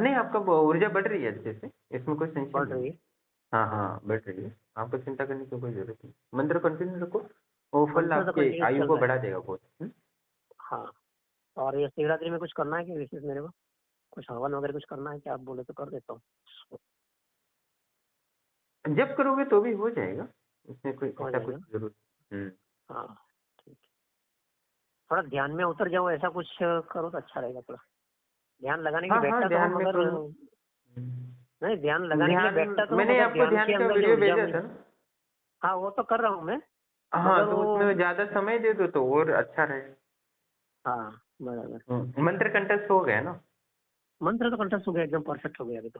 नहीं, आपका ऊर्जा बढ़ रही है अच्छे से, इसमें कोई टेंशन बढ़ नहीं रही है। है। हाँ, हाँ, बढ़ रही है। आपको चिंता करने की कोई ज़रूरत नहीं। मंत्र कंटिन्यू रखो, वो फल मंत्र तो आपके कंटिन्यू आयु चल को रहा है। बढ़ा देगा बहुत। हाँ। और ये शिवरात्रि में कुछ करना है कि विशेष मेरे को, कुछ हवन वगैरह कुछ करना है क्या? आप बोले तो कर देता हूँ। जब करोगे तो भी हो जाएगा, इसमें कोई हो ऐसा कुछ जाएगा। ज़रूर। हुँ। हाँ ठीक है। थोड़ा ध्यान में उतर जाओ, ऐसा कुछ करो तो अच्छा रहेगा। थोड़ा ध्यान लगाने के लिए हाँ, हाँ, बैठता तो ध्यान हूँ में मगर, करो। नहीं ध्यान लगाने के लिए ध्यान बैठता तो हूँ मैंने मगर आपको ध्यान ध्यान के का अंदर जो वीडियो ऊर्जा भेजा मुझे, था ना? हाँ वो तो कर रहा हूँ मैं, हाँ, मगर तो वो, उसमें ज़्यादा समय दे दो तो और अच्छा रहेगा। हाँ बराबर। मंत्र कंठस्थ हो गया ना? मंत्र तो कंठस्थ हो गया, एकदम परफेक्ट हो गया अभी तो।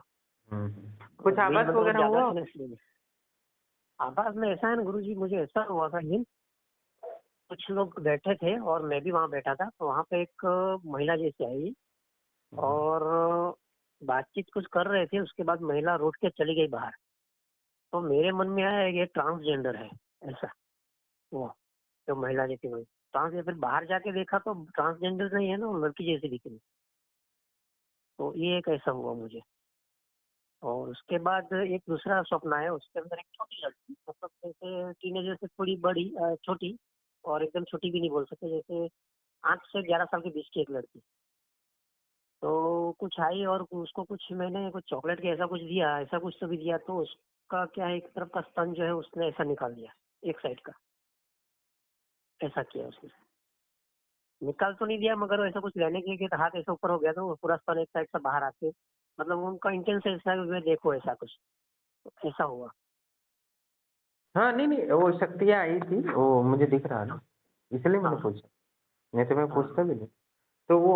कुछ बीज आवाज़ मंत्र कुछ वगैरह ज्यादा हुआ? थे ना इसलिए। आवाज में ऐसा है ना गुरु जी, मुझे ऐसा हुआ था ये, कुछ लोग बैठे थे और मैं भी वहाँ बैठा था, तो वहाँ पे एक महिला जैसी आई और बातचीत कुछ कर रहे थे, उसके बाद महिला रोड के चली गई बाहर। तो मेरे मन में आया ये ट्रांसजेंडर है ऐसा, वो जो महिला जैसी वही ट्रांसजेंडर। फिर बाहर जाके देखा तो ट्रांसजेंडर नहीं है ना, वो लड़की जैसी दिख रही। तो ये एक ऐसा हुआ मुझे। और उसके बाद एक दूसरा स्वप्न आया, उसके अंदर एक छोटी लड़की, मतलब जैसे टीनेजर से थोड़ी बड़ी, छोटी, और एकदम छोटी भी नहीं बोल सकते, जैसे 8 से 11 साल के बीच की एक लड़की। तो कुछ आई और उसको कुछ मैंने कुछ चॉकलेट के ऐसा कुछ दिया, ऐसा कुछ तो भी दिया, तो उसका क्या है, एक तरफ का स्तन जो है उसने ऐसा निकाल दिया, एक साइड का ऐसा किया उसने। निकाल तो नहीं दिया मगर ऐसा कुछ लेने के लिए तो हाथ ऐसा ऊपर हो गया, तो वो पूरा स्तन एक साइड से बाहर आके, मतलब उनका इंटेंस ऐसा है कि देखो ऐसा कुछ, तो ऐसा हुआ। हाँ, नहीं, नहीं, वो शक्तियाँ आई थी, वो मुझे दिख रहा ना, इसलिए मैंने हाँ पूछा, नहीं तो मैं पूछता हाँ भी नहीं। तो वो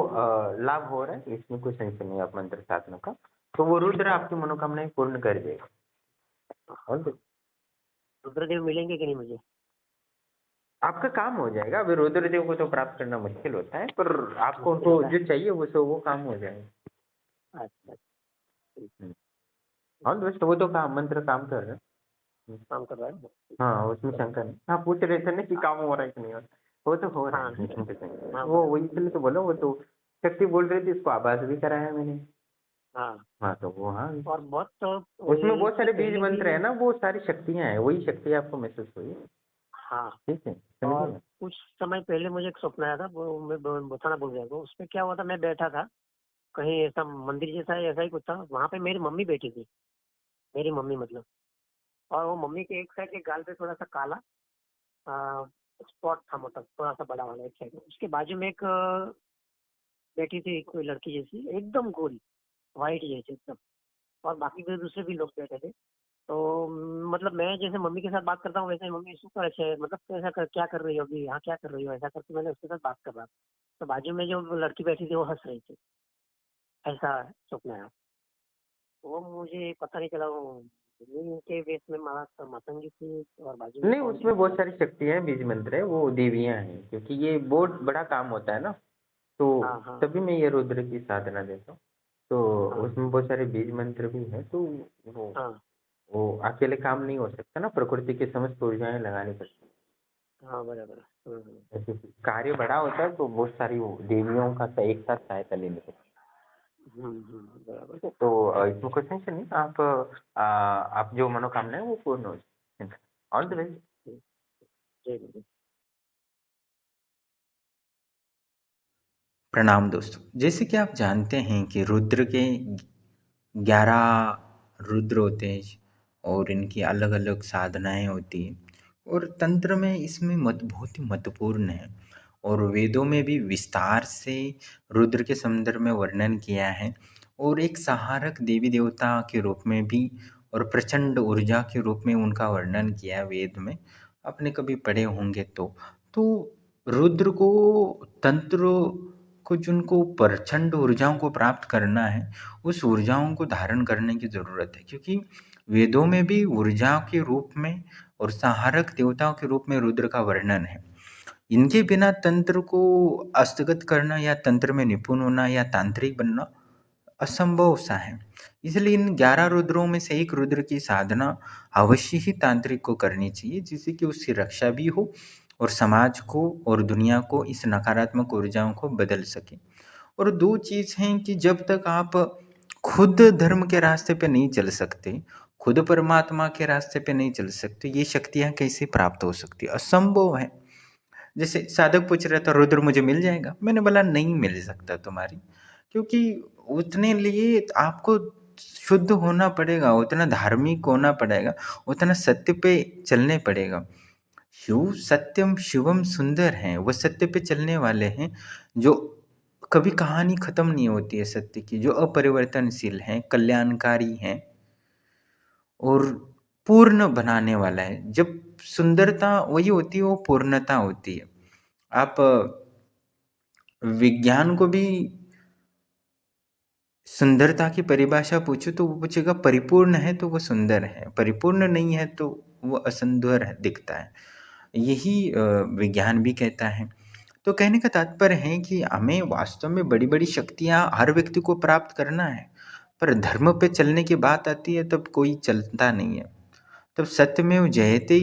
लाभ हो रहा है, इसमें कोई टेंशन नहीं है आप मंत्र साधना का। तो वो रुद्र आपकी मनोकामनाएँ पूर्ण कर देगा। और हाँ। रुद्रदेव मिलेंगे कि नहीं मुझे? आपका काम हो जाएगा। अभी रुद्रदेव को तो प्राप्त करना मुश्किल होता है, पर आपको मुश्किल उनको होता है। जो चाहिए वो काम हो जाएगा। अच्छा ठीक। हुँ। ऑल द बेस्ट, वो तो काम मंत्र काम कर रहा है। काम कर रहा है। हाँ, उसमें शंका नहीं। आप पूछ रहे थे ना कि हाँ काम हो रहा है कि नहीं हो रहा है? वो तो हो रहा हाँ है, इसमें तो शंका नहीं। हाँ वो बराबर। वही इसलिए तो बोला, वो तो शक्ति बोल रही थी, इसको आभास भी कराया मैंने। हाँ। हाँ, तो वो हाँ, और बहुत तो उसमें बहुत इससे सारे बीज पहले भी। मंत्र है ना, वो सारी शक्तियाँ हैं, वही शक्ति आपको महसूस हुई। हाँ। ठीक है, समझिए और ना? कुछ समय पहले मुझे एक स्वप्न आया था, वो मैं बताना भूल गया वो। उसमें क्या हुआ था, मैं बैठा था कहीं ऐसा मंदिर जैसा है, ऐसा ही कुछ था, वहाँ पे मेरी मम्मी बैठी थी, मेरी मम्मी मतलब। और वो मम्मी के एक साइड के गाल पे थोड़ा सा काला स्पॉट था, मतलब थोड़ा सा बड़ा वाला एक साइड में। उसके बाजू में एक बैठी थी कोई लड़की जैसी, एकदम गोरी, वाइट जैसी एकदम। और बाकी भी दूसरे भी लोग बैठे थे। तो मतलब मैं जैसे मम्मी के साथ बात करता हूँ वैसे ही मम्मी सुपर अच्छे, मतलब क्या कर रही हो अभी, यहाँ क्या कर रही हो, ऐसा करके मैंने उसके साथ बात कर रहा था। तो बाजू में जो लड़की बैठी थी वो हंस रही थी, ऐसा स्वप्न है। वो मुझे पता नहीं चला, वो के बेस में मारा मतंगी थी और बाजू में नहीं, कौन थी उसमें बहुत पता सारी शक्तियाँ हैं, बीज मंत्र है, वो देवियाँ हैं, क्योंकि ये बहुत बड़ा काम होता है ना, तो नहीं। हाँ हाँ तभी मैं ये रुद्र की साधना देता हूँ। तो हाँ उसमें बहुत सारे बीज मंत्र भी हैं, तो वो हाँ वो अकेले काम नहीं हो सकता ना, प्रकृति की समस्त ऊर्जाएँ लगानी पड़ती हैं। हाँ बराबर। जैसे कि कार्य बड़ा होता है, तो बहुत सारी वो देवियों का एक साथ सहायता लेनी पड़ती बराबर। है। तो इसमें कोई टेंशन नहीं, आप जो मनोकामना है वो पूर्ण हो जाए। All the best. हम्म, जय गुरु। प्रणाम दोस्तों। जैसे कि आप जानते हैं कि रुद्र के 11 रुद्र होते हैं और इनकी अलग अलग साधनाएं होती हैं और तंत्र में इसमें बहुत ही महत्वपूर्ण है और वेदों में भी विस्तार से रुद्र के संदर्भ में वर्णन किया है और एक सहारक देवी देवता के रूप में भी और प्रचंड ऊर्जा के रूप में उनका वर्णन किया है वेद में। आपने कभी पढ़े होंगे तो रुद्र को तंत्र को जिनको प्रचंड ऊर्जाओं को प्राप्त करना है, उस ऊर्जाओं को धारण करने की ज़रूरत है, क्योंकि वेदों में भी ऊर्जा के रूप में और संहारक देवताओं के रूप में रुद्र का वर्णन है। इनके बिना तंत्र को हस्तगत करना या तंत्र में निपुण होना या तांत्रिक बनना असंभव सा है। इसलिए इन 11 रुद्रों में से एक रुद्र की साधना अवश्य ही तांत्रिक को करनी चाहिए, जिससे कि उसकी रक्षा भी हो और समाज को और दुनिया को इस नकारात्मक ऊर्जाओं को बदल सके। और दो चीज़ हैं कि जब तक आप खुद धर्म के रास्ते पे नहीं चल सकते, खुद परमात्मा के रास्ते पे नहीं चल सकते, ये शक्तियाँ कैसे प्राप्त हो सकती है? असंभव है। जैसे साधक पूछ रहा था रुद्र मुझे मिल जाएगा? मैंने बोला नहीं मिल सकता तुम्हारी, क्योंकि उतने लिए आपको शुद्ध होना पड़ेगा, उतना धार्मिक होना पड़ेगा, उतना सत्य पे चलने पड़ेगा। शिव सत्यम शिवम सुंदर हैं, वो सत्य पे चलने वाले हैं, जो कभी कहानी खत्म नहीं होती है सत्य की, जो अपरिवर्तनशील हैं, कल्याणकारी हैं और पूर्ण बनाने वाला है। जब सुंदरता वही होती है, वो पूर्णता होती है। आप विज्ञान को भी सुंदरता की परिभाषा पूछो तो वो पूछेगा परिपूर्ण है तो वो सुंदर है, परिपूर्ण नहीं है तो वो असुंदर दिखता है। यही विज्ञान भी कहता है। तो कहने का तात्पर्य है कि हमें वास्तव में बड़ी-बड़ी शक्तियाँ हर व्यक्ति को प्राप्त करना है, पर धर्म पे चलने की बात आती है तब कोई चलता नहीं है। तब सत्यमेव जयते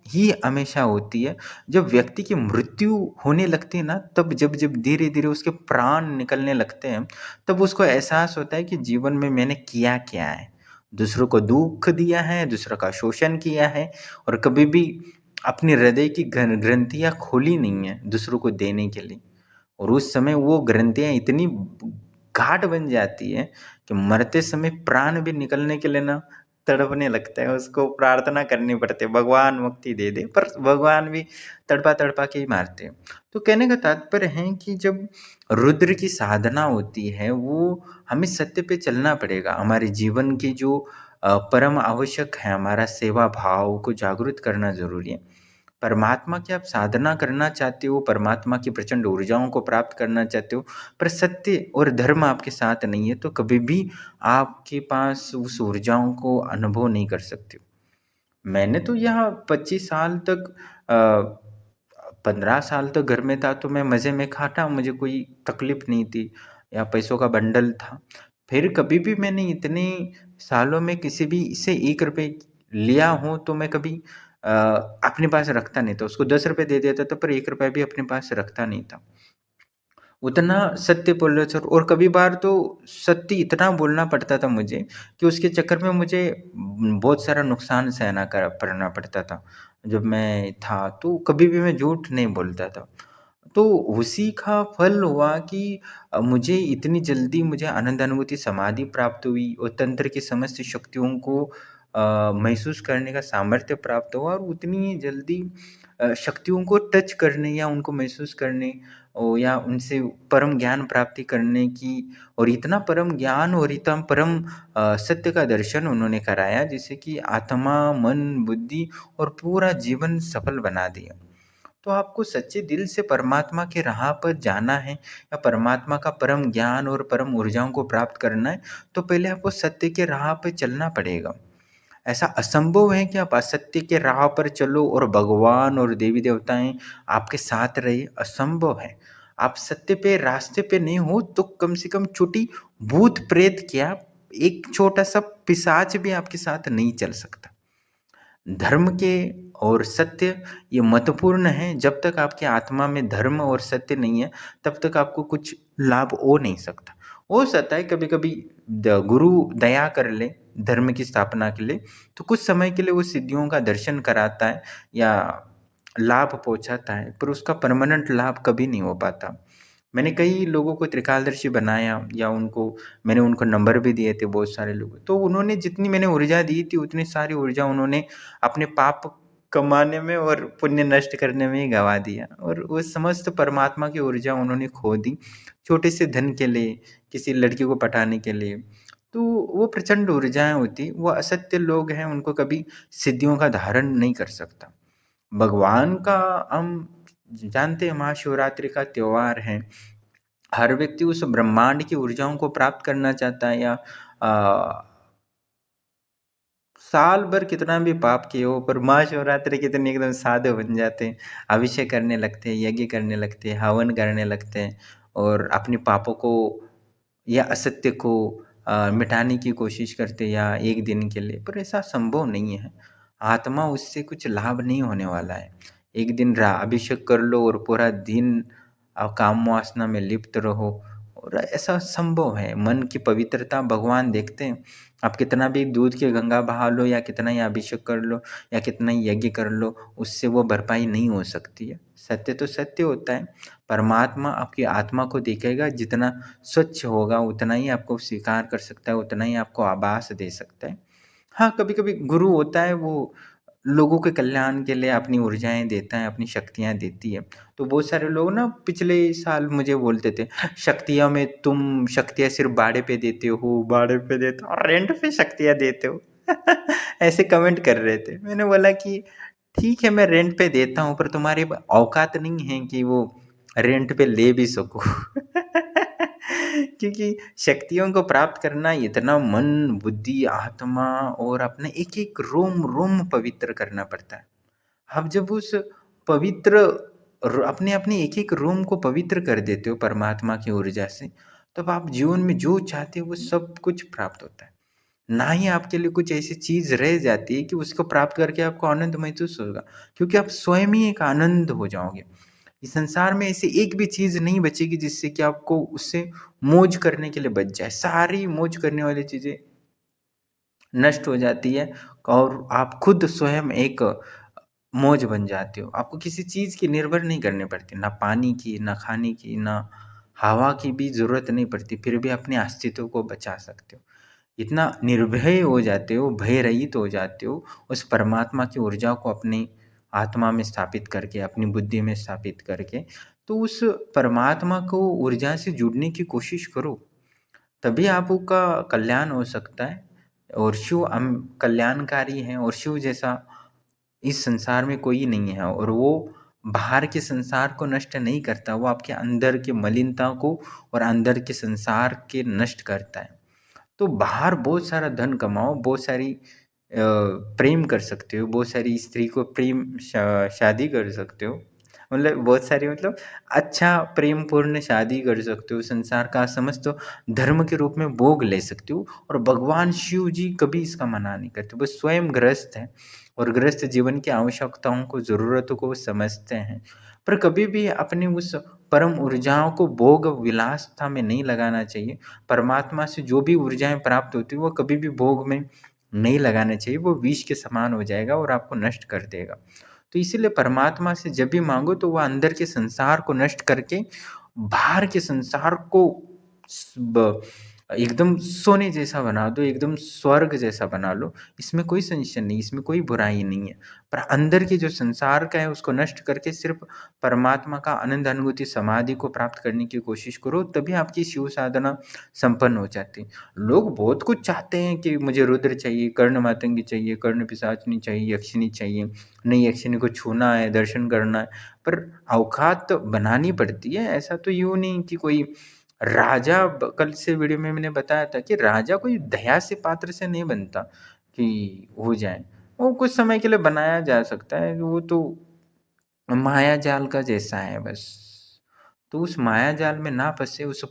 ही हमेशा होती है। जब व्यक्ति की मृत्यु होने लगती है ना, तब जब धीरे-धीरे उसके प्राण निकलने लगते हैं, तब उसको एहसास होता है कि जीवन में मैंने किया क्या है? दूसरों को दुःख दिया है, दूसरों का शोषण किया है और कभी भी अपने हृदय की ग्रंथियाँ खोली नहीं है दूसरों को देने के लिए। और उस समय वो ग्रंथियाँ इतनी गाढ़ बन जाती है कि मरते समय प्राण भी निकलने के लिए ना तड़पने लगता है, उसको प्रार्थना करनी पड़ती है, भगवान मुक्ति दे दे, पर भगवान भी तड़पा-तड़पा के ही मारते हैं। तो कहने का तात्पर्य है कि जब रुद्र की साधना होती है, वो हमें सत्य पे चलना पड़ेगा। हमारे जीवन की जो परम आवश्यक है, हमारा सेवा भाव को जागृत करना ज़रूरी है। परमात्मा की आप साधना करना चाहते हो, परमात्मा की प्रचंड ऊर्जाओं को प्राप्त करना चाहते हो, पर सत्य और धर्म आपके साथ नहीं है, तो कभी भी आपके पास उस ऊर्जाओं को अनुभव नहीं कर सकते हो। मैंने तो यहाँ 25 साल तक 15 साल तक घर में था तो मैं मज़े में खाता, मुझे कोई तकलीफ़ नहीं थी या पैसों का बंडल था। फिर कभी भी मैंने इतने सालों में किसी भी से ₹1 लिया हो तो मैं कभी अपने पास रखता नहीं था। उसको ₹10 दे देता था पर ₹1 भी अपने पास रखता नहीं था। उतना सत्य बोलो सर, और कभी बार तो सत्य इतना बोलना पड़ता था मुझे कि उसके चक्कर में मुझे बहुत सारा नुकसान सहना पड़ना पड़ता था। जब मैं था तो कभी भी मैं झूठ नहीं बोलता था। तो उसी का फल हुआ कि मुझे इतनी जल्दी मुझे आनंद अनुभूति समाधि प्राप्त हुई और तंत्र की समस्त शक्तियों को महसूस करने का सामर्थ्य प्राप्त हुआ और उतनी जल्दी शक्तियों को टच करने या उनको महसूस करने या उनसे परम ज्ञान प्राप्ति करने की, और इतना परम ज्ञान और इतना परम सत्य का दर्शन उन्होंने कराया जिससे कि आत्मा, मन, बुद्धि और पूरा जीवन सफल बना दिया। तो आपको सच्चे दिल से परमात्मा के राह पर जाना है या परमात्मा का परम ज्ञान और परम ऊर्जाओं को प्राप्त करना है, तो पहले आपको सत्य के राह पे चलना पड़ेगा। ऐसा असंभव है कि आप असत्य के राह पर चलो और भगवान और देवी-देवताएँ आपके साथ रहे, असंभव है। आप सत्य पे रास्ते पे नहीं हो तो कम से कम छोटी भूत-प्रेत क्या, एक छोटा-सा पिशाच भी आपके साथ नहीं चल सकता। धर्म के और सत्य ये महत्वपूर्ण है। जब तक आपकी आत्मा में धर्म और सत्य नहीं है, तब तक आपको कुछ लाभ हो नहीं सकता। हो सकता है कभी-कभी गुरु दया कर ले धर्म की स्थापना के लिए, तो कुछ समय के लिए वो सिद्धियों का दर्शन कराता है या लाभ पहुँचाता है, पर उसका परमानेंट लाभ कभी नहीं हो पाता। मैंने कई लोगों को त्रिकालदर्शी बनाया या मैंने उनको नंबर भी दिए थे बहुत सारे लोग। तो उन्होंने जितनी मैंने ऊर्जा दी थी उतनी सारी ऊर्जा उन्होंने अपने पाप कमाने में और पुण्य नष्ट करने में ही गँवा दिया और वो समस्त परमात्मा की ऊर्जा उन्होंने खो दी, छोटे से धन के लिए, किसी लड़की को पटाने के लिए। तो वो प्रचंड ऊर्जाएँ होती, वो असत्य लोग हैं, उनको कभी सिद्धियों का धारण नहीं कर सकता। भगवान का हम जानते हैं महाशिवरात्रि का त्योहार है। हर व्यक्ति उस ब्रह्मांड की ऊर्जाओं को प्राप्त करना चाहता है या अ, साल भर कितना भी पाप किए हो पर महाशिवरात्रि के दिन एकदम साधु बन जाते हैं, अभिषेक करने लगते हैं, यज्ञ करने लगते हैं, हवन करने लगते हैं और अपने पापों को या असत्य को मिटाने की कोशिश करते हैं या एक दिन के लिए, पर ऐसा संभव नहीं है। आत्मा उससे कुछ लाभ नहीं होने वाला है। एक दिन अभिषेक कर लो और पूरा दिन काम वासना में लिप्त रहो और ऐसा संभव है। मन की पवित्रता भगवान देखते हैं। आप कितना भी दूध की गंगा बहा लो या कितना ही अभिषेक कर लो या कितना ही यज्ञ कर लो, उससे वो भरपाई नहीं हो सकती है। सत्य तो सत्य होता है। परमात्मा आपकी आत्मा को देखेगा, जितना स्वच्छ होगा उतना ही आपको स्वीकार कर सकता है, उतना ही आपको आभास दे सकता है। हाँ, कभी-कभी गुरु होता है, वो लोगों के कल्याण के लिए अपनी ऊर्जाएँ देता है, अपनी शक्तियाँ देती है। तो बहुत सारे लोग ना पिछले साल मुझे बोलते थे, शक्तियाँ में तुम शक्तियाँ सिर्फ़ भाड़े पे देते हो, भाड़े पे देते हो और रेंट पे शक्तियाँ देते हो। ऐसे कमेंट कर रहे थे। मैंने बोला कि ठीक है, मैं रेंट पे देता हूँ, पर तुम्हारी औकात नहीं है कि वो रेंट पे ले भी सको। क्योंकि शक्तियों को प्राप्त करना इतना मन, बुद्धि, आत्मा और अपने एक-एक रोम-रोम पवित्र करना पड़ता है। आप जब उस पवित्र अपने-अपने एक-एक रोम को पवित्र कर देते हो परमात्मा की ऊर्जा से, तब आप जीवन में जो चाहते हो वो सब कुछ प्राप्त होता है। ना ही आपके लिए कुछ ऐसी चीज़ रह जाती है कि उसको प्राप्त करके आपको आनंद महसूस होगा, क्योंकि आप स्वयं ही एक आनंद हो जाओगे। इस संसार में ऐसी एक भी चीज़ नहीं बचेगी जिससे कि आपको उससे मौज करने के लिए बच जाए। सारी मौज करने वाली चीज़ें नष्ट हो जाती है और आप खुद स्वयं एक मौज बन जाते हो। आपको किसी चीज़ की निर्भर नहीं करनी पड़ती, ना पानी की, ना खाने की, ना हवा की भी ज़रूरत नहीं पड़ती, फिर भी अपने अस्तित्व को बचा सकते हो। इतना निर्भय हो जाते हो, भय रहित हो जाते हो, उस परमात्मा की ऊर्जा को अपनी आत्मा में स्थापित करके, अपनी बुद्धि में स्थापित करके, तो उस परमात्मा को ऊर्जा से जुड़ने की कोशिश करो, तभी आपका कल्याण हो सकता है। और शिव कल्याणकारी हैं और शिव जैसा इस संसार में कोई नहीं है, और वो बाहर के संसार को नष्ट नहीं करता, वो आपके अंदर की मलिनता को और अंदर के संसार के नष्ट करता है। तो बाहर बहुत सारा धन कमाओ, बहुत सारी प्रेम कर सकते हो, बहुत सारी स्त्री को प्रेम शादी कर सकते हो। मतलब बहुत सारी, मतलब अच्छा प्रेमपूर्ण शादी कर सकते हो, संसार का समस्त धर्म के रूप में भोग ले सकते हो, और भगवान शिव जी कभी इसका मना नहीं करते। वो स्वयं गृहस्थ हैं और गृहस्थ जीवन की आवश्यकताओं को, ज़रूरतों को वो समझते हैं। पर कभी भी अपनी उस परम ऊर्जाओं को भोग विलासता में नहीं लगाना चाहिए। परमात्मा से जो भी ऊर्जाएँ प्राप्त होती हैं, वो कभी भी भोग में नहीं लगाना चाहिए, वो विष के समान हो जाएगा और आपको नष्ट कर देगा। तो इसीलिए परमात्मा से जब भी माँगो तो वो अंदर के संसार को नष्ट करके बाहर के संसार को स ब एकदम सोने जैसा बना दो, एकदम स्वर्ग जैसा बना लो। इसमें कोई संशय नहीं, इसमें कोई बुराई नहीं है। पर अंदर के जो संसार का है उसको नष्ट करके सिर्फ़ परमात्मा का आनंद अनुभूति समाधि को प्राप्त करने की कोशिश करो, तभी आपकी शिव साधना संपन्न हो जाती है। लोग बहुत कुछ चाहते हैं कि मुझे रुद्र चाहिए, कर्ण मातंगी चाहिए, कर्ण पिशाचिनी चाहिए, यक्षिणी चाहिए, नहीं यक्षिणी को छूना है, दर्शन करना है, पर औकात तो बनानी पड़ती है। ऐसा तो यूँ नहीं कि कोई राजा कल से वीडियो में मैंने बताया था कि राजा कोई दया से पात्र से नहीं बनता कि हो जाए। वो कुछ समय के लिए बनाया जा सकता है, वो तो माया जाल का जैसा है बस। तो उस माया जाल में ना फँसे, उस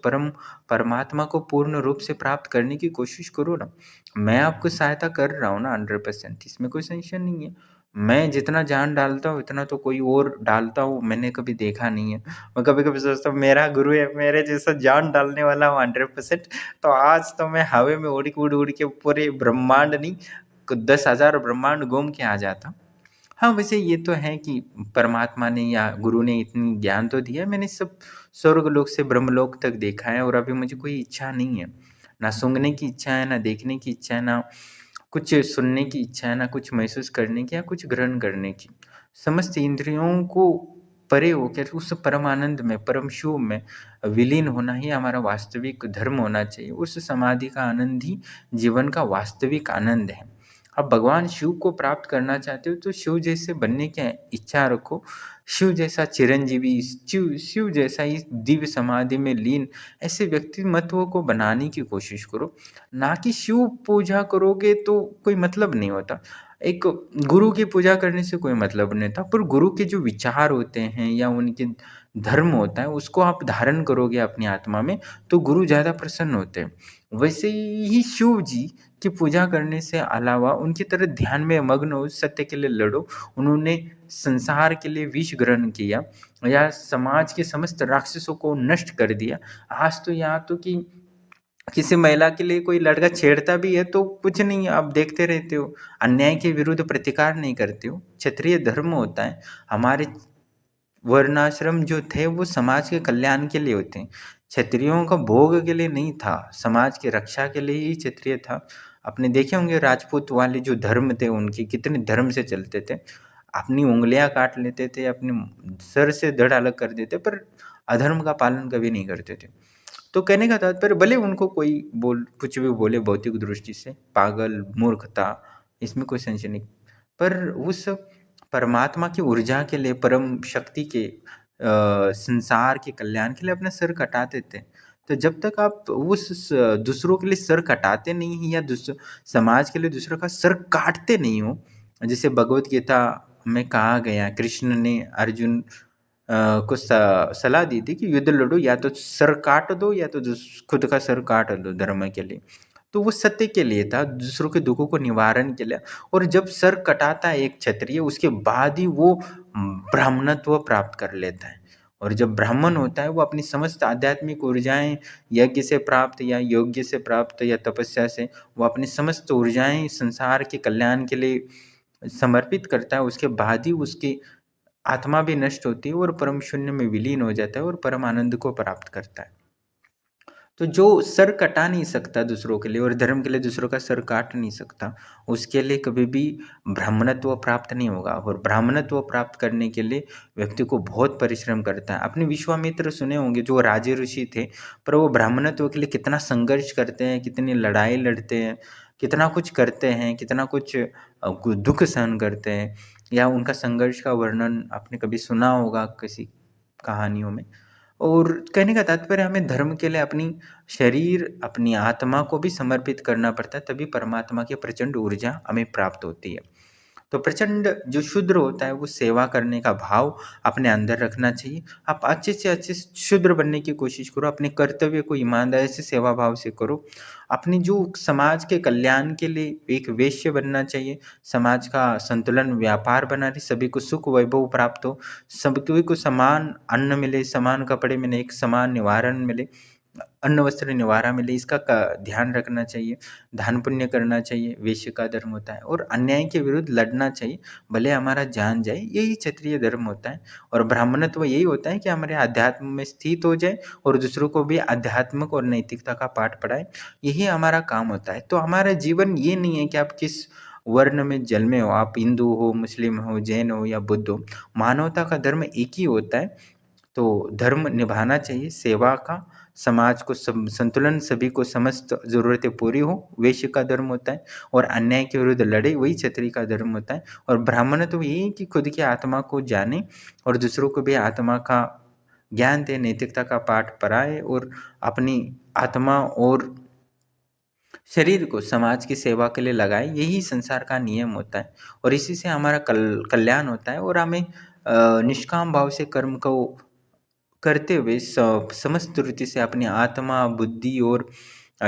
परमात्मा को पूर्ण रूप से प्राप्त करने की कोशिश करो ना। मैं आपको सहायता कर रहा हूँ ना 100%, इसमें कोई संशय नहीं है। मैं जितना जान डालता हूँ उतना तो कोई और डालता हूँ मैंने कभी देखा नहीं है। मैं कभी-कभी सोचता हूँ मेरा गुरु है, मेरे जैसा जान डालने वाला हो 100%, तो आज तो मैं हवा में उड़ के पूरे ब्रह्मांड नहीं, 10,000 ब्रह्मांड घूम के आ जाता। हाँ, वैसे ये तो है कि परमात्मा ने या गुरु ने इतनी ज्ञान तो दिया है, मैंने सब स्वर्गलोक से ब्रह्मलोक तक देखा है और अभी मुझे कोई इच्छा नहीं है। ना सूँघने की इच्छा है, ना देखने की इच्छा है, ना कुछ सुनने की इच्छा है, ना कुछ महसूस करने की या कुछ ग्रहण करने की। समस्त इंद्रियों को परे होकर उस परम आनंद में, परम शिव में विलीन होना ही हमारा वास्तविक धर्म होना चाहिए। उस समाधि का आनंद ही जीवन का वास्तविक आनंद है। आप भगवान शिव को प्राप्त करना चाहते हो तो शिव जैसे बनने की इच्छा रखो, शिव जैसा चिरंजीवी, शिव जैसा इस दिव्य समाधि में लीन ऐसे व्यक्तिमत्व को बनाने की कोशिश करो। ना कि शिव पूजा करोगे तो कोई मतलब नहीं होता। एक गुरु की पूजा करने से कोई मतलब नहीं था, पर गुरु के जो विचार होते हैं या उनके धर्म होता है उसको आप धारण करोगे अपनी आत्मा में, तो गुरु ज़्यादा प्रसन्न होते हैं। वैसे ही शिव जी की पूजा करने से अलावा उनकी तरह ध्यान में मग्न हो, सत्य के लिए लड़ो। उन्होंने संसार के लिए विष ग्रहण किया या समाज के समस्त राक्षसों को नष्ट कर दिया। आज तो यहाँ तो कि किसी महिला के लिए कोई लड़का छेड़ता भी है तो कुछ नहीं, आप देखते रहते हो, अन्याय के विरुद्ध प्रतिकार नहीं करते हो। क्षत्रिय धर्म होता है, हमारे वर्णाश्रम जो थे वो समाज के कल्याण के लिए होते हैं। क्षत्रियों का भोग के लिए नहीं था, समाज की रक्षा के लिए ही क्षत्रिय था। आपने देखे होंगे राजपूत वाले जो धर्म थे उनके कितने धर्म से चलते थे, अपनी उंगलियां काट लेते थे, अपने सर से धड़ अलग कर देते, पर अधर्म का पालन कभी नहीं करते थे। तो कहने का तात्पर्य भले उनको कोई कुछ भी बोले भौतिक दृष्टि से, पागल, मूर्खता, इसमें कोई संशय नहीं, पर उस परमात्मा की ऊर्जा के लिए, परम शक्ति के संसार के कल्याण के लिए अपना सर कटाते थे। तो जब तक आप दूसरों के लिए सर कटाते नहीं हैं या समाज के लिए दूसरों का सर काटते नहीं हो, जैसे भगवत गीता में कहा गया, कृष्ण ने अर्जुन को सलाह दी थी कि युद्ध लड़ो, या तो सर काट दो या तो खुद का सर काट दो धर्म के लिए। तो वो सत्य के लिए था, दूसरों के दुखों को निवारण के लिए। और जब सर कटाता है एक क्षत्रिय, उसके बाद ही वो ब्राह्मणत्व प्राप्त कर लेता है। और जब ब्राह्मण होता है वो अपनी समस्त आध्यात्मिक ऊर्जाएं यज्ञ से प्राप्त या योग्य से प्राप्त या तपस्या से, वो अपनी समस्त ऊर्जाएं संसार के कल्याण के लिए समर्पित करता है। उसके बाद ही उसकी आत्मा भी नष्ट होती है और परम शून्य में विलीन हो जाता है और परम आनंद को प्राप्त करता है। तो जो सर कटा नहीं सकता दूसरों के लिए और धर्म के लिए दूसरों का सर काट नहीं सकता, उसके लिए कभी भी ब्राह्मणत्व प्राप्त नहीं होगा। और ब्राह्मणत्व प्राप्त करने के लिए व्यक्ति को बहुत परिश्रम करता है। आपने विश्वामित्र सुने होंगे, जो राजे ऋषि थे, पर वो ब्राह्मणत्व के लिए कितना संघर्ष करते हैं, कितनी लड़ाई लड़ते हैं, कितना कुछ करते हैं, कितना कुछ दुख सहन करते हैं, या उनका संघर्ष का वर्णन आपने कभी सुना होगा किसी कहानियों में। और कहने का तात्पर्य हमें धर्म के लिए अपनी शरीर, अपनी आत्मा को भी समर्पित करना पड़ता है, तभी परमात्मा की प्रचंड ऊर्जा हमें प्राप्त होती है। तो प्रचंड जो शूद्र होता है वो सेवा करने का भाव अपने अंदर रखना चाहिए। आप अच्छे से अच्छे शूद्र बनने की कोशिश करो, अपने कर्तव्य को ईमानदारी से सेवा भाव से करो। अपनी जो समाज के कल्याण के लिए एक वेश्य बनना चाहिए, समाज का संतुलन, व्यापार बना रहे, सभी को सुख वैभव प्राप्त हो, सभी को समान अन्न मिले, समान कपड़े मिले, एक समान निवारण मिले, अन्न वस्त्र निवारा मिले, इसका ध्यान रखना चाहिए। दान पुण्य करना चाहिए, वेश्य का धर्म होता है। और अन्याय के विरुद्ध लड़ना चाहिए, भले हमारा जान जाए, यही क्षत्रिय धर्म होता है। और ब्राह्मणत्व यही होता है कि हमारे अध्यात्म में स्थित हो जाए और दूसरों को भी आध्यात्मिक और नैतिकता का पाठ पढ़ाए, यही हमारा काम होता है। तो हमारा जीवन ये नहीं है कि आप किस वर्ण में जन्मे हो, आप हिंदू हो, मुस्लिम हो, जैन हो या बुद्ध हो, मानवता का धर्म एक ही होता है। तो धर्म निभाना चाहिए, सेवा का, समाज को संतुलन, सभी को समस्त ज़रूरतें पूरी हो, वैश्य का धर्म होता है। और अन्याय के विरुद्ध लड़े, वही क्षत्रिय का धर्म होता है। और ब्राह्मण तो यही है कि खुद की आत्मा को जाने और दूसरों को भी आत्मा का ज्ञान दे, नैतिकता का पाठ पढ़ाए और अपनी आत्मा और शरीर को समाज की सेवा के लिए लगाए, यही संसार का नियम होता है। और इसी से हमारा कल्याण होता है। और हमें निष्काम भाव से कर्म को करते हुए समस्त रीति से अपनी आत्मा, बुद्धि और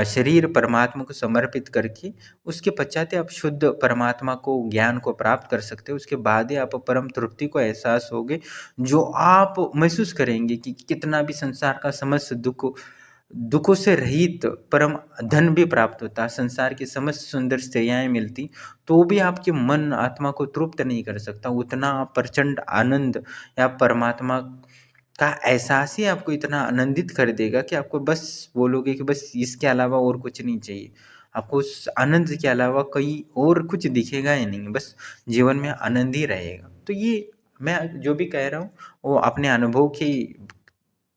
शरीर परमात्मा को समर्पित करके, उसके पश्चात आप शुद्ध परमात्मा को, ज्ञान को प्राप्त कर सकते हो। उसके बाद ही आप परम तृप्ति को एहसास होगे, जो आप महसूस करेंगे कि कितना भी संसार का समस्त दुखों से रहित परम धन भी प्राप्त होता, संसार की समस्त सुंदर स्त्रियाँ मिलती, तो भी आपके मन आत्मा को तृप्त नहीं कर सकता। उतना प्रचंड आनंद या परमात्मा का एहसास ही आपको इतना आनंदित कर देगा कि आपको बस बोलोगे कि बस इसके अलावा और कुछ नहीं चाहिए। आपको उस आनंद के अलावा कहीं और कुछ दिखेगा ही नहीं, बस जीवन में आनंद ही रहेगा। तो ये मैं जो भी कह रहा हूँ वो अपने अनुभव की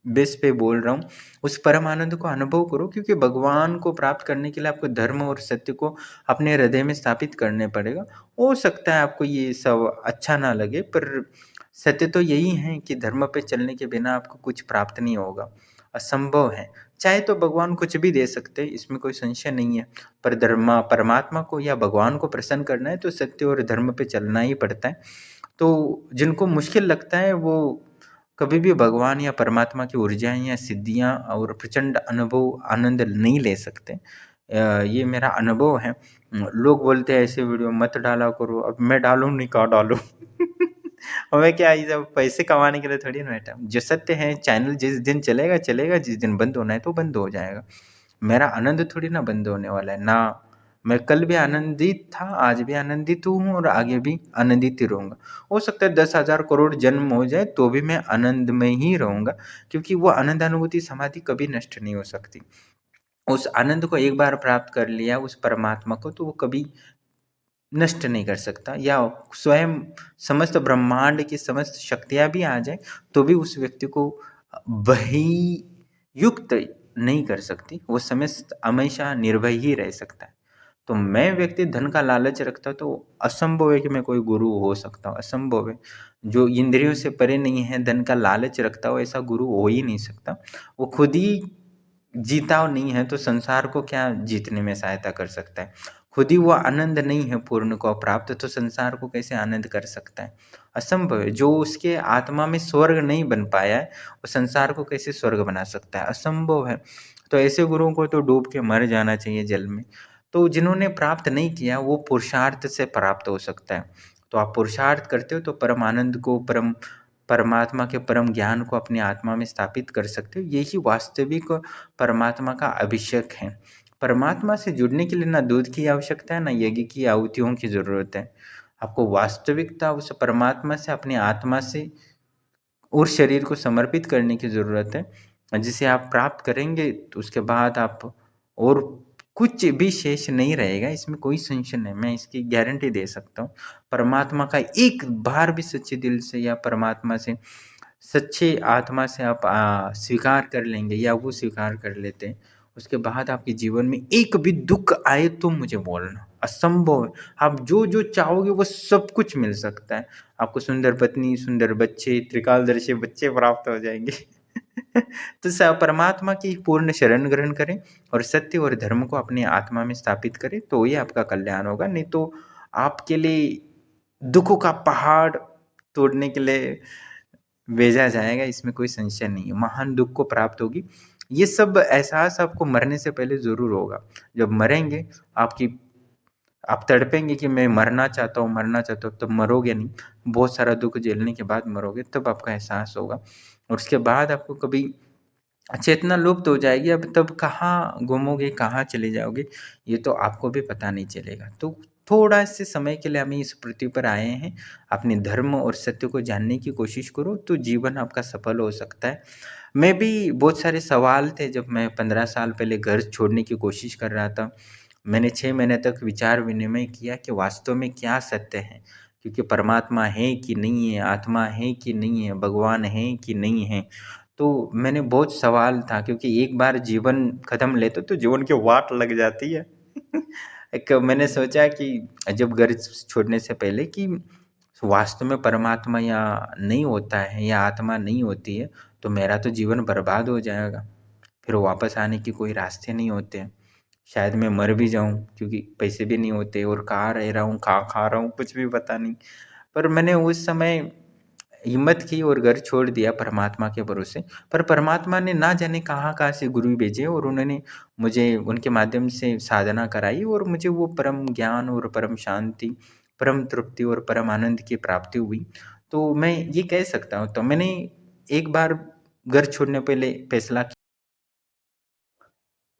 बेस पे बोल रहा हूँ। उस परम आनंद को अनुभव करो, क्योंकि भगवान को प्राप्त करने के लिए आपको धर्म और सत्य को अपने हृदय में स्थापित करने पड़ेगा। हो सकता है आपको ये सब अच्छा ना लगे, पर सत्य तो यही है कि धर्म पे चलने के बिना आपको कुछ प्राप्त नहीं होगा, असंभव है। चाहे तो भगवान कुछ भी दे सकते हैं, इसमें कोई संशय नहीं है, पर परमात्मा को या भगवान को प्रसन्न करना है तो सत्य और धर्म पे चलना ही पड़ता है। तो जिनको मुश्किल लगता है वो कभी भी भगवान या परमात्मा की ऊर्जाएँ या सिद्धियाँ और प्रचंड अनुभव आनंद नहीं ले सकते। ये मेरा अनुभव है। लोग बोलते हैं ऐसे वीडियो मत डाला करो, अब मैं डालूँ नहीं कहाँ डालूँ? हमें क्या ये सब पैसे कमाने के लिए थोड़ी ना बैठा हूँ। जो सत्य है चैनल जिस दिन चलेगा, चलेगा, जिस दिन बंद होना है तो बंद हो जाएगा। मेरा आनंद थोड़ी ना बंद होने वाला है। ना मैं कल भी आनंदित था, आज भी आनंदित हूँ और आगे भी आनंदित ही रहूँगा। हो सकता है 10,000 करोड़ जन्म हो जाए तो भी मैं आनंद में ही रहूँगा, क्योंकि वो आनंद अनुभूति समाधि कभी नष्ट नहीं हो सकती। उस आनंद को एक बार प्राप्त कर लिया उस परमात्मा को, तो वो कभी नष्ट नहीं कर सकता। या स्वयं समस्त ब्रह्मांड की समस्त शक्तियाँ भी आ जाएँ तो भी उस व्यक्ति को भययुक्त नहीं कर सकती। वो समस्त हमेशा निर्भय ही रह सकता है। तो मैं व्यक्ति धन का लालच रखता तो असंभव है कि मैं कोई गुरु हो सकता हूँ, असंभव है। जो इंद्रियों से परे नहीं है, धन का लालच रखता हो, ऐसा गुरु हो ही नहीं सकता। वो खुद ही जीता नहीं है तो संसार को क्या जीतने में सहायता कर सकता है? खुद ही वो आनंद नहीं है पूर्ण को प्राप्त, तो संसार को कैसे आनंद कर सकता है? असंभव है। जो उसके आत्मा में स्वर्ग नहीं बन पाया है, वो संसार को कैसे स्वर्ग बना सकता है? असंभव है। तो ऐसे गुरुओं को तो डूब के मर जाना चाहिए जल में। तो जिन्होंने प्राप्त नहीं किया वो पुरुषार्थ से प्राप्त हो सकता है। तो आप पुरुषार्थ करते हो तो परम आनंद को, परमात्मा के परम ज्ञान को अपनी आत्मा में स्थापित कर सकते हो। यही वास्तविक परमात्मा का अभिषेक है। परमात्मा से जुड़ने के लिए ना दूध की आवश्यकता है, ना यज्ञ की आहुतियों की ज़रूरत है। आपको वास्तविकता उस परमात्मा से, अपनी आत्मा से और शरीर को समर्पित करने की ज़रूरत है। जिसे आप प्राप्त करेंगे तो उसके बाद आप और कुछ भी शेष नहीं रहेगा, इसमें कोई संशय नहीं, मैं इसकी गारंटी दे सकता हूँ। परमात्मा का एक बार भी सच्चे दिल से या परमात्मा से सच्चे आत्मा से आप स्वीकार कर लेंगे या वो स्वीकार कर लेते हैं, उसके बाद आपके जीवन में एक भी दुःख आए तो मुझे बोलना, असंभव है। आप जो चाहोगे वो सब कुछ मिल सकता है। आपको सुंदर पत्नी, सुंदर बच्चे, त्रिकालदर्शी बच्चे प्राप्त हो जाएँगे। तो परमात्मा की पूर्ण शरण ग्रहण करें और सत्य और धर्म को अपनी आत्मा में स्थापित करें, तो ही आपका कल्याण होगा। नहीं तो आपके लिए दुखों का पहाड़ तोड़ने के लिए भेजा जाएगा, इसमें कोई संशय नहीं है। महान दुःख को प्राप्त होगी। ये सब एहसास आपको मरने से पहले ज़रूर होगा। जब मरेंगे आप तड़पेंगे कि मैं मरना चाहता हूँ, मरना चाहता हूँ, तब मरोगे नहीं। बहुत सारा दुःख झेलने के बाद मरोगे, तब आपका एहसास होगा। और उसके बाद आपको कभी चेतना लुप्त हो जाएगी। अब तब कहाँ घूमोगे, कहाँ चले जाओगे, ये तो आपको भी पता नहीं चलेगा। तो थोड़ा से समय के लिए हम इस पृथ्वी पर आए हैं, अपने धर्म और सत्य को जानने की कोशिश करो, तो जीवन आपका सफल हो सकता है। मैं भी बहुत सारे सवाल थे जब मैं 15 साल पहले घर छोड़ने की कोशिश कर रहा था। मैंने 6 महीने तक विचार विनिमय किया कि वास्तव में क्या सत्य है? क्योंकि परमात्मा है कि नहीं है, आत्मा है कि नहीं है, भगवान है कि नहीं है? तो मैंने बहुत सवाल था, क्योंकि एक बार जीवन ख़त्म लेते तो जीवन की वाट लग जाती है। एक मैंने सोचा कि जब घर छोड़ने से पहले कि वास्तव में परमात्मा या नहीं होता है या आत्मा नहीं होती है, तो मेरा तो जीवन बर्बाद हो जाएगा। फिर वापस आने के कोई रास्ते नहीं होते हैं। शायद मैं मर भी जाऊँ, क्योंकि पैसे भी नहीं होते और कहाँ रह रहा हूँ, कहाँ खा रहा हूँ, कुछ भी पता नहीं। पर मैंने उस समय हिम्मत की और घर छोड़ दिया परमात्मा के भरोसे। पर परमात्मा ने ना जाने कहाँ-कहाँ से गुरु भेजे और उन्होंने मुझे उनके माध्यम से साधना कराई और मुझे वो परम ज्ञान और परम शांति, परम तृप्ति और परम आनंद की प्राप्ति हुई। तो मैं ये कह सकता हूँ, तो मैंने एक बार घर छोड़ने पहले फैसला किया,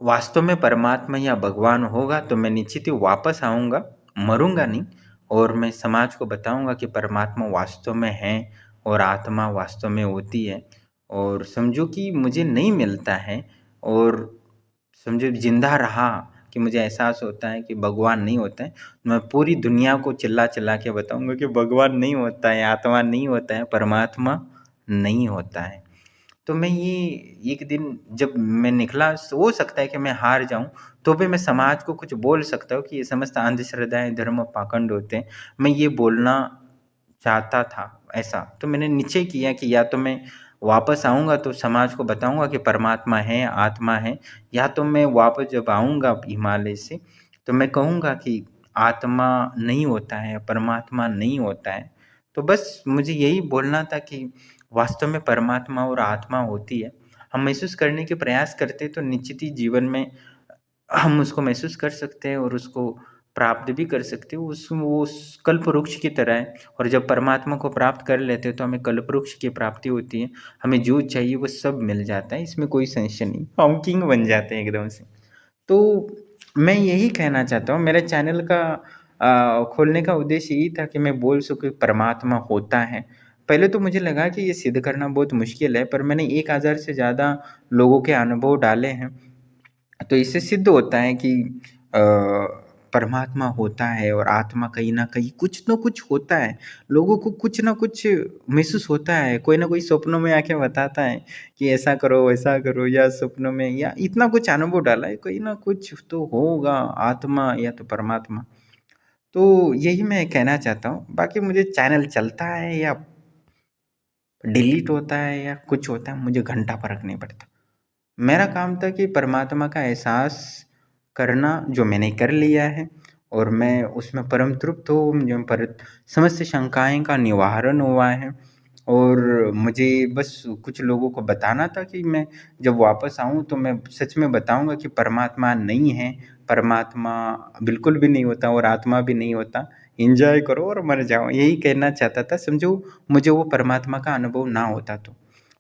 वास्तव में परमात्मा या भगवान होगा तो मैं निश्चित ही वापस आऊँगा, मरूँगा नहीं, और मैं समाज को बताऊँगा कि परमात्मा वास्तव में है और आत्मा वास्तव में होती है। और समझो कि मुझे नहीं मिलता है और समझो ज़िंदा रहा कि मुझे एहसास होता है कि भगवान नहीं होता है, मैं पूरी दुनिया को चिल्ला-चिल्ला के बताऊँगा कि भगवान नहीं होता है, आत्मा नहीं होता है, परमात्मा नहीं होता है। तो मैं ये एक दिन जब मैं निकला, हो सकता है कि मैं हार जाऊँ, तो भी मैं समाज को कुछ बोल सकता हूँ कि ये समस्त अंधश्रद्धाएँ धर्म पाखंड होते हैं। मैं ये बोलना चाहता था ऐसा। तो मैंने निश्चय किया कि या तो मैं वापस आऊँगा तो समाज को बताऊँगा कि परमात्मा है, आत्मा है, या तो मैं वापस जब आऊँगा हिमालय से, तो मैं कहूँगा कि आत्मा नहीं होता है, परमात्मा नहीं होता है। तो बस मुझे यही बोलना था कि वास्तव में परमात्मा और आत्मा होती है, हम महसूस करने के प्रयास करते हैं तो निश्चित ही जीवन में हम उसको महसूस कर सकते हैं और उसको प्राप्त भी कर सकते हैं। वो कल्प वृक्ष की तरह है और जब परमात्मा को प्राप्त कर लेते हैं तो हमें कल्प वृक्ष की प्राप्ति होती है। हमें जो चाहिए वो सब मिल जाता है, इसमें कोई संशय नहीं। हम किंग बन जाते हैं एकदम से। तो मैं यही कहना चाहता हूँ, मेरे चैनल का खोलने का उद्देश्य यही था कि मैं बोल सकूँ परमात्मा होता है। पहले तो मुझे लगा कि ये सिद्ध करना बहुत मुश्किल है, पर मैंने 1000 से ज़्यादा लोगों के अनुभव डाले हैं। तो इससे सिद्ध होता है कि परमात्मा होता है और आत्मा कहीं न कहीं कुछ न कुछ होता है। लोगों को कुछ न कुछ महसूस होता है, कोई न कोई सपनों में आके बताता है कि ऐसा करो, वैसा करो, या सपनों में या इतना कुछ अनुभव डाला है, कोई न कुछ तो होगा, आत्मा या तो परमात्मा। तो यही मैं कहना चाहता हूँ। बाकी मुझे चैनल चलता है या डिलीट होता है या कुछ होता है, मुझे घंटा फ़र्क नहीं पड़ता। मेरा काम था कि परमात्मा का एहसास करना, जो मैंने कर लिया है और मैं उसमें परम तृप्त हूँ, मुझे पर समस्त शंकाएँ का निवारण हुआ है और मुझे बस कुछ लोगों को बताना था कि मैं जब वापस आऊँ तो मैं सच में बताऊँगा कि परमात्मा नहीं है, परमात्मा बिल्कुल भी नहीं होता और आत्मा भी नहीं होता। एन्जॉय करो और मर जाओ, यही कहना चाहता था। समझो मुझे वो परमात्मा का अनुभव ना होता तो।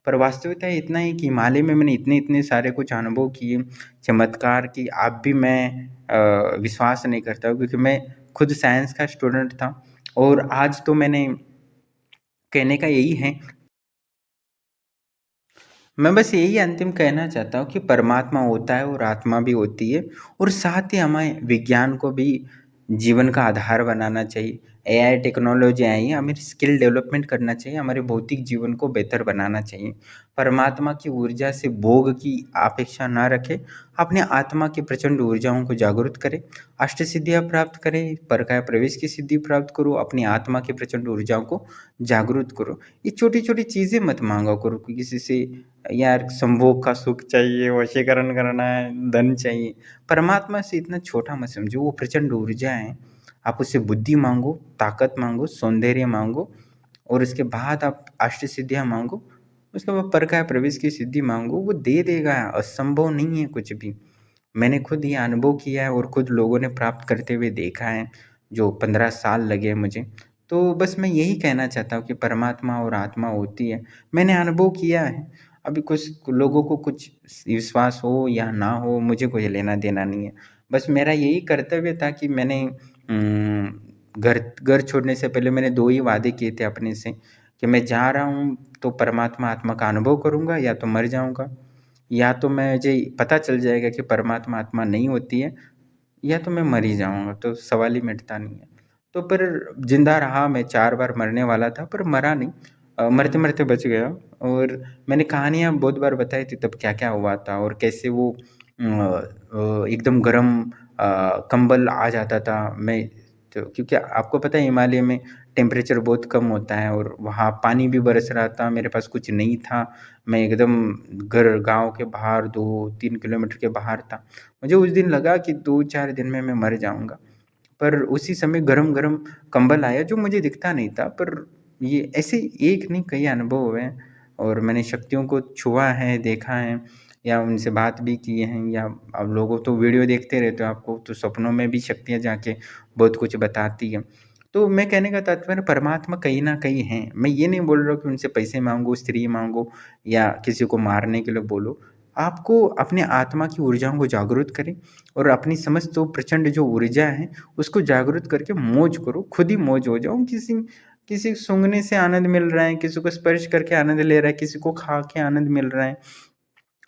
पर वास्तविकता इतना ही कि हिमालय में मैंने इतने-इतने सारे कुछ अनुभव किए, चमत्कार की अब भी मैं विश्वास नहीं करता हूँ, क्योंकि मैं खुद साइंस का स्टूडेंट था और आज तो मैंने कहने का यही है, मैं बस यही अंतिम कहना चाहता हूँ कि परमात्मा होता है और आत्मा भी होती है और साथ ही हमें विज्ञान को भी जीवन का आधार बनाना चाहिए। एआई टेक्नोलॉजी आई है, हमें स्किल डेवलपमेंट करना चाहिए, हमारे भौतिक जीवन को बेहतर बनाना चाहिए। परमात्मा की ऊर्जा से भोग की अपेक्षा ना रखें, अपने आत्मा की प्रचंड ऊर्जाओं को जागृत करें, अष्ट सिद्धियाँ प्राप्त करें, परकाय प्रवेश की सिद्धि प्राप्त करो, अपनी आत्मा की प्रचंड ऊर्जाओं को जागृत करो। ये छोटी-छोटी चीज़ें मत माँगा करो कि किसी से यार संभोग का सुख चाहिए, वशीकरण करना है, धन चाहिए। परमात्मा से इतना छोटा मत समझो, वो प्रचंड ऊर्जा है। आप उससे बुद्धि माँगो, ताकत माँगो, सौंदर्य माँगो और उसके बाद आप अष्ट सिद्धियाँ माँगो। उसके बाद परकाय प्रवेश की सिद्धि माँगो, वो दे देगा, असंभव नहीं है कुछ भी। मैंने खुद ये अनुभव किया है और खुद लोगों ने प्राप्त करते हुए देखा है, जो 15 साल लगे मुझे। तो बस मैं यही कहना चाहता हूँ कि परमात्मा और आत्मा होती है। मैंने अनुभव किया है, अभी कुछ लोगों को कुछ विश्वास हो या ना हो, मुझे कोई लेना-देना नहीं है। बस मेरा यही कर्तव्य था कि मैंने घर घर छोड़ने से पहले मैंने 2 ही वादे किए थे अपने से कि मैं जा रहा हूँ तो परमात्मा आत्मा का अनुभव करूँगा या तो मर जाऊँगा। या तो मुझे पता चल जाएगा कि परमात्मा आत्मा नहीं होती है या तो मैं मर ही जाऊँगा, तो सवाल ही मिटता नहीं है। तो पर ज़िंदा रहा, मैं 4 बार मरने वाला था पर मरा नहीं, मरते-मरते बच गया। और मैंने कहानियाँ बहुत बार बताई थी तब क्या-क्या हुआ था और कैसे वो एकदम गरम कंबल आ जाता था। मैं तो क्योंकि आपको पता है हिमालय में टेम्परेचर बहुत कम होता है और वहाँ पानी भी बरस रहा था, मेरे पास कुछ नहीं था। मैं एकदम गाँव के बाहर 2-3 किलोमीटर के बाहर था। मुझे उस दिन लगा कि 2-4 दिन में मैं मर जाऊँगा। पर उसी समय गरम-गरम कंबल आया जो मुझे दिखता नहीं था, पर ये ऐसे एक नहीं कई अनुभव हुए हैं और मैंने शक्तियों को छुआ है, देखा है या उनसे बात भी की है। या अब लोगों तो वीडियो देखते रहते हो, आपको तो सपनों में भी शक्तियाँ जाके बहुत कुछ बताती हैं। तो मैं कहने का तात्पर्य परमात्मा कहीं न कहीं हैं। मैं ये नहीं बोल रहा हूँ कि उनसे पैसे माँगो, स्त्री माँगो या किसी को मारने के लिए बोलो। आपको अपने आत्मा की ऊर्जाओं को जागृत करें और अपनी समस्त वो प्रचंड जो ऊर्जा है, उसको जागृत करके मौज करो, खुद ही मौज हो जाओ। किसी किसी को सूँघने से आनंद मिल रहा है, किसी को स्पर्श करके आनंद ले रहा है, किसी को खा के आनंद मिल रहा है,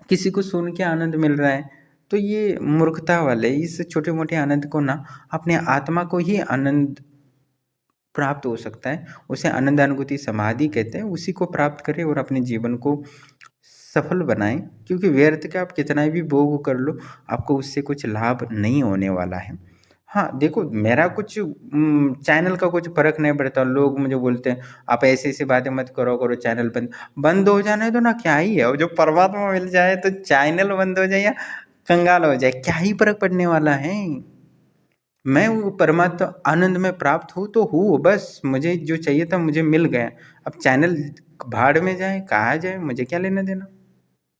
किसी को सुन के आनंद मिल रहा है। तो ये मूर्खता वाले इस छोटे-मोटे आनंद को ना अपने आत्मा को ही आनंद प्राप्त हो सकता है। उसे आनंदानुभूति समाधि कहते हैं, उसी को प्राप्त करें और अपने जीवन को सफल बनाएँ, क्योंकि व्यर्थ का आप कितना भी भोग कर लो, आपको उससे कुछ लाभ नहीं होने वाला है। हाँ, देखो मेरा कुछ चैनल का कुछ फ़र्क नहीं पड़ता। लोग मुझे बोलते हैं, "आप ऐसी-ऐसी बातें मत करो चैनल बंद।" बंद हो जाने दो ना, क्या ही है? और जब परमात्मा मिल जाए तो चैनल बंद हो जाए या कंगाल हो जाए, क्या ही फ़र्क पड़ने वाला है? मैं वो परमात्मा आनंद में प्राप्त हूँ तो हूँ, बस मुझे जो चाहिए था मुझे मिल गया। अब चैनल भाड़ में जाए, कहाँ जाए, मुझे क्या लेना देना।